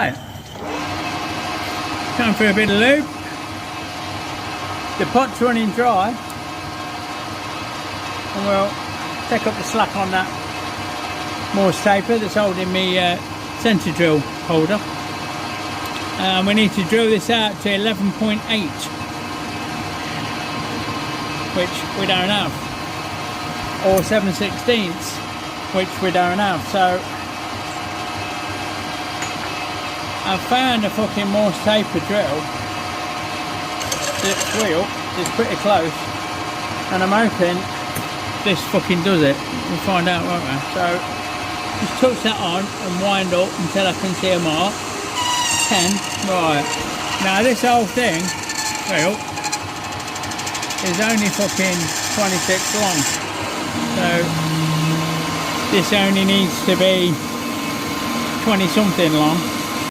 Right. Time for a bit of lube. The pot's running dry, and we'll take up the slack on that Morse taper that's holding me centre drill holder. And we need to drill this out to 11.8, which we don't have, or 7/16, which we don't have. So I found a fucking Morse taper drill. This wheel is pretty close, and I'm hoping this fucking does it. We'll find out, won't we? So just touch that on and wind up until I can see a mark. 10. Right. Now this whole thing, well, is only fucking 26 long. So this only needs to be 20 something long.